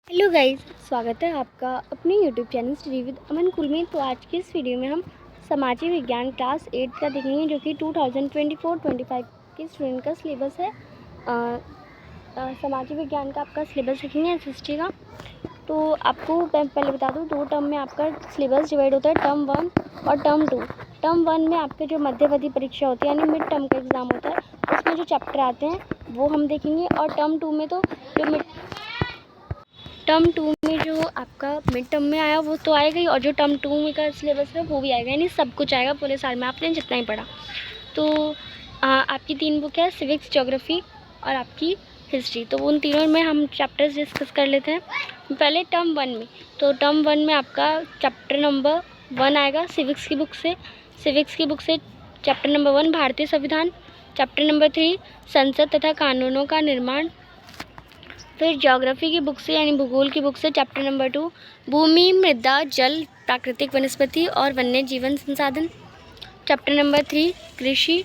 Hello guys, स्वागत है आपका अपने यूट्यूब चैनल स्टडी विद अमन कुल में। तो आज की इस वीडियो में हम सामाजिक विज्ञान क्लास 8 का देखेंगे, जो कि 2024-25 के स्टूडेंट का सिलेबस है। सामाजिक विज्ञान का आपका सिलेबस देखेंगे हिस्ट्री का। तो आपको मैं पहले बता दूं, 2 टर्म में आपका सिलेबस डिवाइड होता है, टर्म 1 और टर्म 2। टर्म 1 में आपके जो मध्यवर्ती परीक्षा होती है यानी मिड टर्म का एग्ज़ाम होता है, उसमें जो चैप्टर आते हैं वो हम देखेंगे। और टर्म 2 में तो टर्म 2 में जो आपका मिड टर्म में आया वो तो आएगा ही, और जो टर्म 2 में का सिलेबस है वो भी आएगा, यानी सब कुछ आएगा पूरे साल में आपने जितना ही पढ़ा। तो आपकी 3 बुक है, सिविक्स, ज्योग्राफी और आपकी हिस्ट्री। तो उन तीनों में हम चैप्टर्स डिस्कस कर लेते हैं। पहले टर्म 1 में, तो टर्म 1 में आपका चैप्टर नंबर 1 आएगा सिविक्स की बुक से। चैप्टर नंबर 1 भारतीय संविधान, चैप्टर नंबर 3 संसद तथा कानूनों का निर्माण। फिर ज्योग्राफी की बुक से यानी भूगोल की बुक से चैप्टर नंबर 2 भूमि, मृदा, जल, प्राकृतिक वनस्पति और वन्य जीवन संसाधन। चैप्टर नंबर 3 कृषि।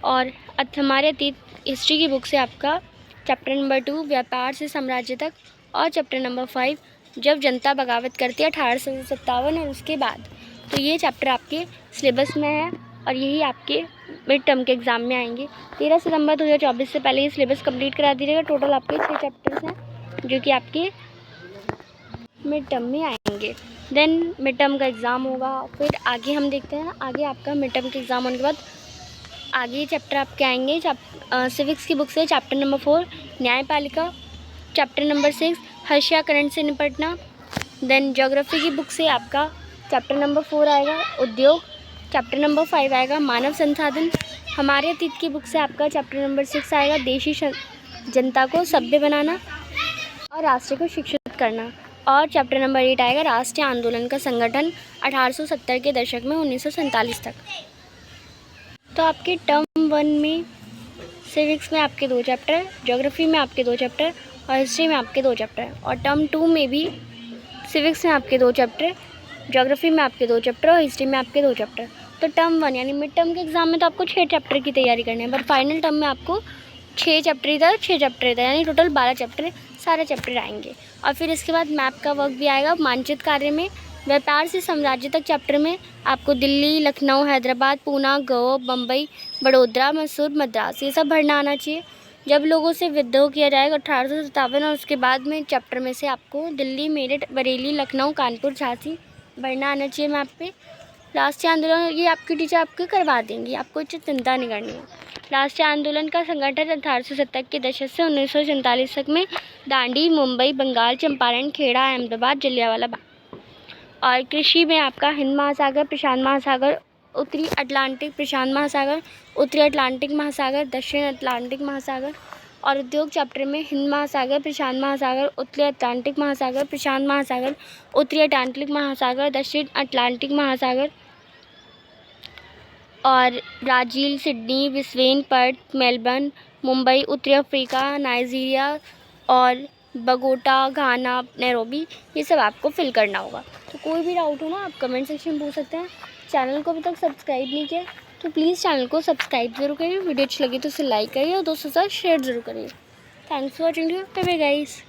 और हमारे अतीत हिस्ट्री की बुक से आपका चैप्टर नंबर 2 व्यापार से साम्राज्य तक। और चैप्टर नंबर 5 जब जनता बगावत करती है 1857 और उसके बाद। तो ये चैप्टर आपके सिलेबस में है और यही आपके मिड टर्म के एग्ज़ाम में आएंगे। 13 सितंबर 2024 से पहले ये सिलेबस कंप्लीट करा दीजिएगा। टोटल आपके 6 चैप्टर्स हैं जो कि आपके मिड टर्म में आएंगे। देन मिड टर्म का एग्ज़ाम होगा। फिर आगे हम देखते हैं, आगे आपका मिड टर्म के एग्ज़ाम होने के बाद आगे चैप्टर आपके आएंगे। सिविक्स की बुक से चैप्टर नंबर 4 न्यायपालिका, चैप्टर नंबर 6 हर्षाकरण से निपटना। देन ज्योग्राफी की बुक से आपका चैप्टर नंबर 4 आएगा उद्योग, चैप्टर नंबर 5 आएगा मानव संसाधन। हमारे अतीत की बुक से आपका चैप्टर नंबर 6 आएगा देशी जनता को सभ्य बनाना और राष्ट्र को शिक्षित करना। और चैप्टर नंबर 8 आएगा राष्ट्रीय आंदोलन का संगठन 1870 के दशक में 1947 तक। तो आपके टर्म 1 में सिविक्स में आपके 2 चैप्टर, ज्योग्राफी में आपके 2 चैप्टर और हिस्ट्री में आपके 2 चैप्टर। और टर्म 2 में भी सिविक्स में आपके 2 चैप्टर, ज्योग्राफी में आपके 2 चैप्टर और हिस्ट्री में आपके 2 चैप्टर। तो टर्म 1 यानी मिड टर्म के एग्ज़ाम में तो आपको 6 चैप्टर की तैयारी करनी है, पर फाइनल टर्म में आपको 6 चैप्टर इधर यानी टोटल 12 चैप्टर सारे चैप्टर आएंगे। और फिर इसके बाद मैप का वर्क भी आएगा। मानचित्र कार्य में व्यापार से साम्राज्य तक चैप्टर में आपको दिल्ली, लखनऊ, हैदराबाद, पूना, गोवा, बम्बई, बड़ोदरा, मैसूर, मद्रास ये सब भरना आना चाहिए। जब लोगों से विद्रोह किया जाएगा 1857 और उसके बाद में चैप्टर में से आपको दिल्ली, मेरठ, बरेली, लखनऊ, कानपुर, झांसी भरना आना चाहिए मैप पे। राष्ट्रीय आंदोलन ये आपकी टीचर आपको करवा देंगी, आपको चिंता नहीं करनी है। राष्ट्रीय आंदोलन का संगठन 1870 के दशक से 1947 तक में दांडी, मुंबई, बंगाल, चंपारण, खेड़ा, अहमदाबाद, जलियांवाला बाग। और कृषि में आपका हिंद महासागर, प्रशांत महासागर, उत्तरी अटलांटिक प्रशांत महासागर, उत्तरी अटलांटिक महासागर, दक्षिण अटलांटिक महासागर। और उद्योग चैप्टर में हिंद महासागर, प्रशांत महासागर, उत्तरी अटलांटिक महासागर, प्रशांत महासागर, उत्तरी अटलांटिक महासागर, दक्षिण अटलांटिक महासागर। और Brazil, Sydney, Brisbane, Perth, Melbourne, Mumbai, उत्तरी अफ्रीका, नाइजीरिया और बगोटा, घाना, नैरोबी ये सब आपको फिल करना होगा। तो कोई भी डाउट हो ना आप कमेंट सेक्शन में पूछ सकते हैं। चैनल को अभी तक सब्सक्राइब नहीं किया तो प्लीज़ चैनल को सब्सक्राइब ज़रूर करिए। वीडियो अच्छी लगी तो उसे लाइक करिए और दोस्तों के साथ शेयर ज़रूर करिए। Thanks for watching, bye bye guys.